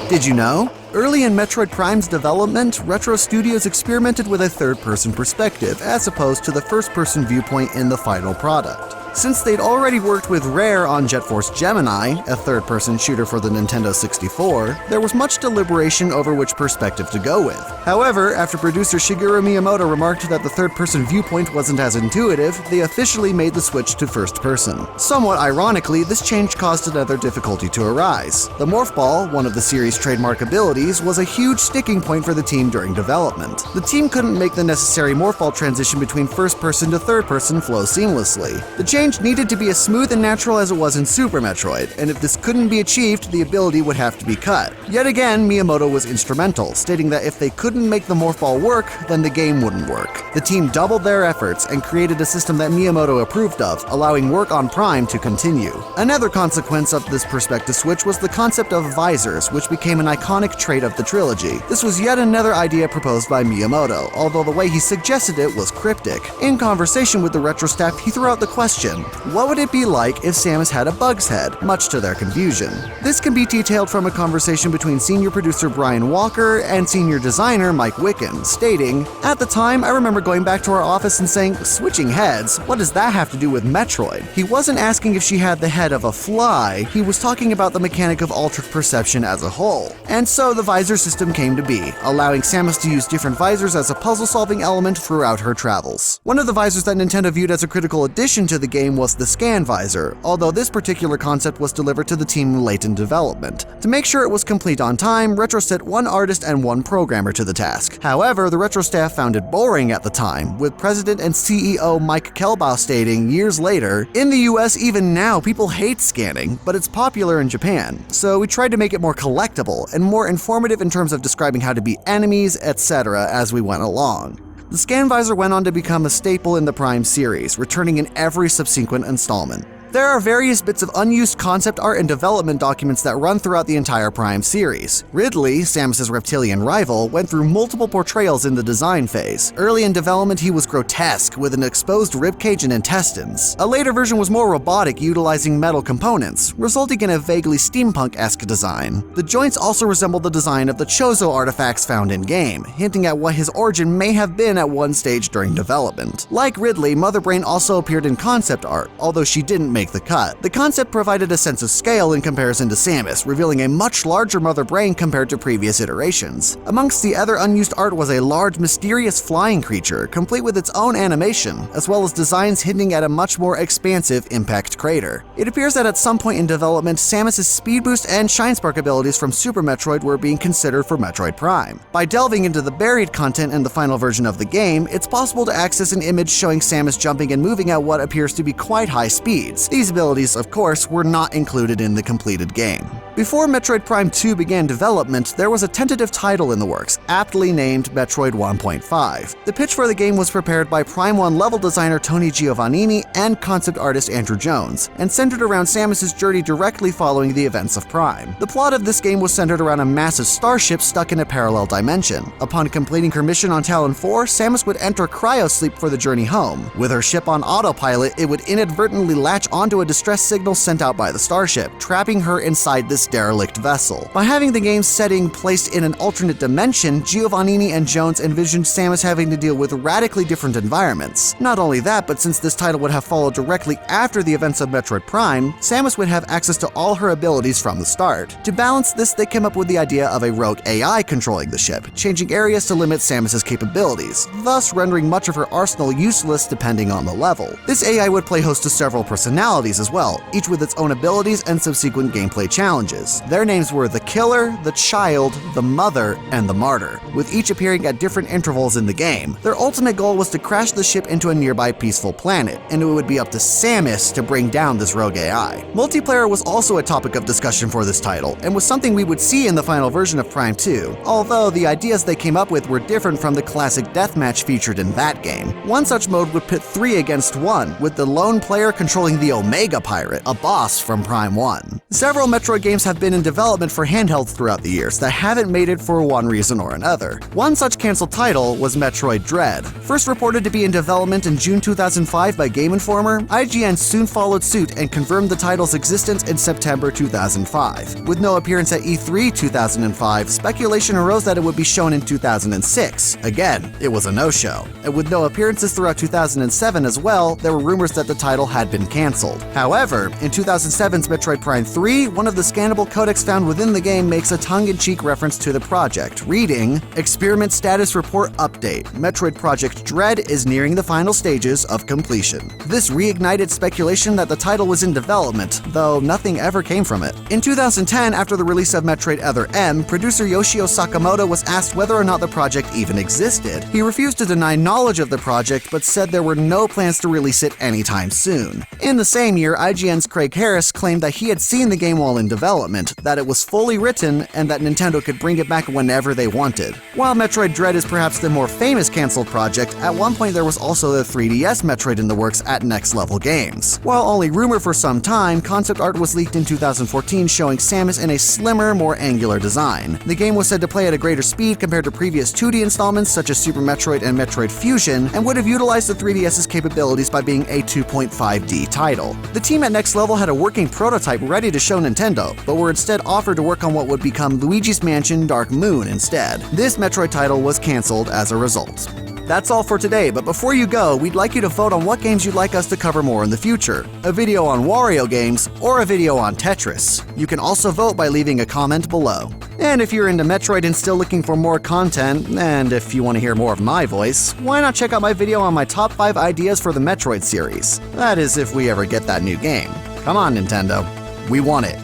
Did you know? Early in Metroid Prime's development, Retro Studios experimented with a third-person perspective, as opposed to the first-person viewpoint in the final product. Since they'd already worked with Rare on Jet Force Gemini, a third-person shooter for the Nintendo 64, there was much deliberation over which perspective to go with. However, after producer Shigeru Miyamoto remarked that the third-person viewpoint wasn't as intuitive, they officially made the switch to first-person. Somewhat ironically, this change caused another difficulty to arise. The Morph Ball, one of the series' trademark abilities, was a huge sticking point for the team during development. The team couldn't make the necessary Morph Ball transition between first-person to third-person flow seamlessly. The change needed to be as smooth and natural as it was in Super Metroid, and if this couldn't be achieved, the ability would have to be cut. Yet again, Miyamoto was instrumental, stating that if they couldn't make the Morph Ball work, then the game wouldn't work. The team doubled their efforts and created a system that Miyamoto approved of, allowing work on Prime to continue. Another consequence of this perspective switch was the concept of visors, which became an iconic trait of the trilogy. This was yet another idea proposed by Miyamoto, although the way he suggested it was cryptic. In conversation with the Retro staff, he threw out the question, what would it be like if Samus had a bug's head, much to their confusion? This can be detailed from a conversation between senior producer Brian Walker and senior designer Mike Wicken, stating, "At the time, I remember going back to our office and saying, switching heads, what does that have to do with Metroid? He wasn't asking if she had the head of a fly, he was talking about the mechanic of altered perception as a whole." And so the visor system came to be, allowing Samus to use different visors as a puzzle-solving element throughout her travels. One of the visors that Nintendo viewed as a critical addition to the game was the Scan visor, although this particular concept was delivered to the team late in development. To make sure it was complete on time, Retro set one artist and one programmer to the task. However, the Retro staff found it boring at the time, with President and CEO Mike Kelbaugh stating years later, "In the US, even now, people hate scanning, but it's popular in Japan, so we tried to make it more collectible and more informative in terms of describing how to beat enemies, etc. as we went along." The Scan visor went on to become a staple in the Prime series, returning in every subsequent installment. There are various bits of unused concept art and development documents that run throughout the entire Prime series. Ridley, Samus's reptilian rival, went through multiple portrayals in the design phase. Early in development, he was grotesque, with an exposed ribcage and intestines. A later version was more robotic, utilizing metal components, resulting in a vaguely steampunk-esque design. The joints also resemble the design of the Chozo artifacts found in-game, hinting at what his origin may have been at one stage during development. Like Ridley, Mother Brain also appeared in concept art, although she didn't make the cut. The concept provided a sense of scale in comparison to Samus, revealing a much larger Mother Brain compared to previous iterations. Amongst the other unused art was a large, mysterious flying creature, complete with its own animation, as well as designs hinting at a much more expansive impact crater. It appears that at some point in development, Samus's Speed Boost and Shine Spark abilities from Super Metroid were being considered for Metroid Prime. By delving into the buried content in the final version of the game, it's possible to access an image showing Samus jumping and moving at what appears to be quite high speeds. These abilities, of course, were not included in the completed game. Before Metroid Prime 2 began development, there was a tentative title in the works, aptly named Metroid 1.5. The pitch for the game was prepared by Prime 1 level designer Tony Giovannini and concept artist Andrew Jones, and centered around Samus's journey directly following the events of Prime. The plot of this game was centered around a massive starship stuck in a parallel dimension. Upon completing her mission on Talon 4, Samus would enter cryosleep for the journey home. With her ship on autopilot, it would inadvertently latch onto a distress signal sent out by the starship, trapping her inside this derelict vessel. By having the game's setting placed in an alternate dimension, Giovannini and Jones envisioned Samus having to deal with radically different environments. Not only that, but since this title would have followed directly after the events of Metroid Prime, Samus would have access to all her abilities from the start. To balance this, they came up with the idea of a rogue AI controlling the ship, changing areas to limit Samus's capabilities, thus rendering much of her arsenal useless depending on the level. This AI would play host to several personalities as well, each with its own abilities and subsequent gameplay challenges. Their names were the Killer, the Child, the Mother, and the Martyr, with each appearing at different intervals in the game. Their ultimate goal was to crash the ship into a nearby peaceful planet, and it would be up to Samus to bring down this rogue AI. Multiplayer was also a topic of discussion for this title, and was something we would see in the final version of Prime 2, although the ideas they came up with were different from the classic deathmatch featured in that game. One such mode would pit 3 against 1, with the lone player controlling the Omega Pirate, a boss from Prime 1. Several Metroid games games have been in development for handhelds throughout the years that haven't made it for one reason or another. One such canceled title was Metroid Dread. First reported to be in development in June 2005 by Game Informer, IGN soon followed suit and confirmed the title's existence in September 2005. With no appearance at E3 2005, speculation arose that it would be shown in 2006. Again, it was a no-show. And with no appearances throughout 2007 as well, there were rumors that the title had been cancelled. However, in 2007's Metroid Prime 3, one of the scannable codecs found within the game makes a tongue-in-cheek reference to the project, reading, "Experiment Status Report Update. Metroid Project Dread is nearing the final stages of completion." This reignited speculation that the title was in development, though nothing ever came from it. In 2010, after the release of Metroid Other M, producer Yoshio Sakamoto was asked whether or not the project even existed. He refused to deny knowledge of the project, but said there were no plans to release it anytime soon. In the same year, IGN's Craig Harris claimed that he had seen the game while in development, that it was fully written, and that Nintendo could bring it back whenever they wanted. While Metroid Dread is perhaps the more famous cancelled project, at one point there was also the 3DS Metroid in the works at Next Level Games. While only rumored for some time, concept art was leaked in 2014 showing Samus in a slimmer, more angular design. The game was said to play at a greater speed compared to previous 2D installments such as Super Metroid and Metroid Fusion, and would have utilized the 3DS's capabilities by being a 2.5D title. The team at Next Level had a working prototype ready to show Nintendo, but were instead offered to work on what would become Luigi's Mansion Dark Moon instead. This Metroid title was cancelled as a result. That's all for today, but before you go, we'd like you to vote on what games you'd like us to cover more in the future. A video on Wario games, or a video on Tetris. You can also vote by leaving a comment below. And if you're into Metroid and still looking for more content, and if you want to hear more of my voice, why not check out my video on my top 5 ideas for the Metroid series? That is, if we ever get that new game. Come on, Nintendo. We want it.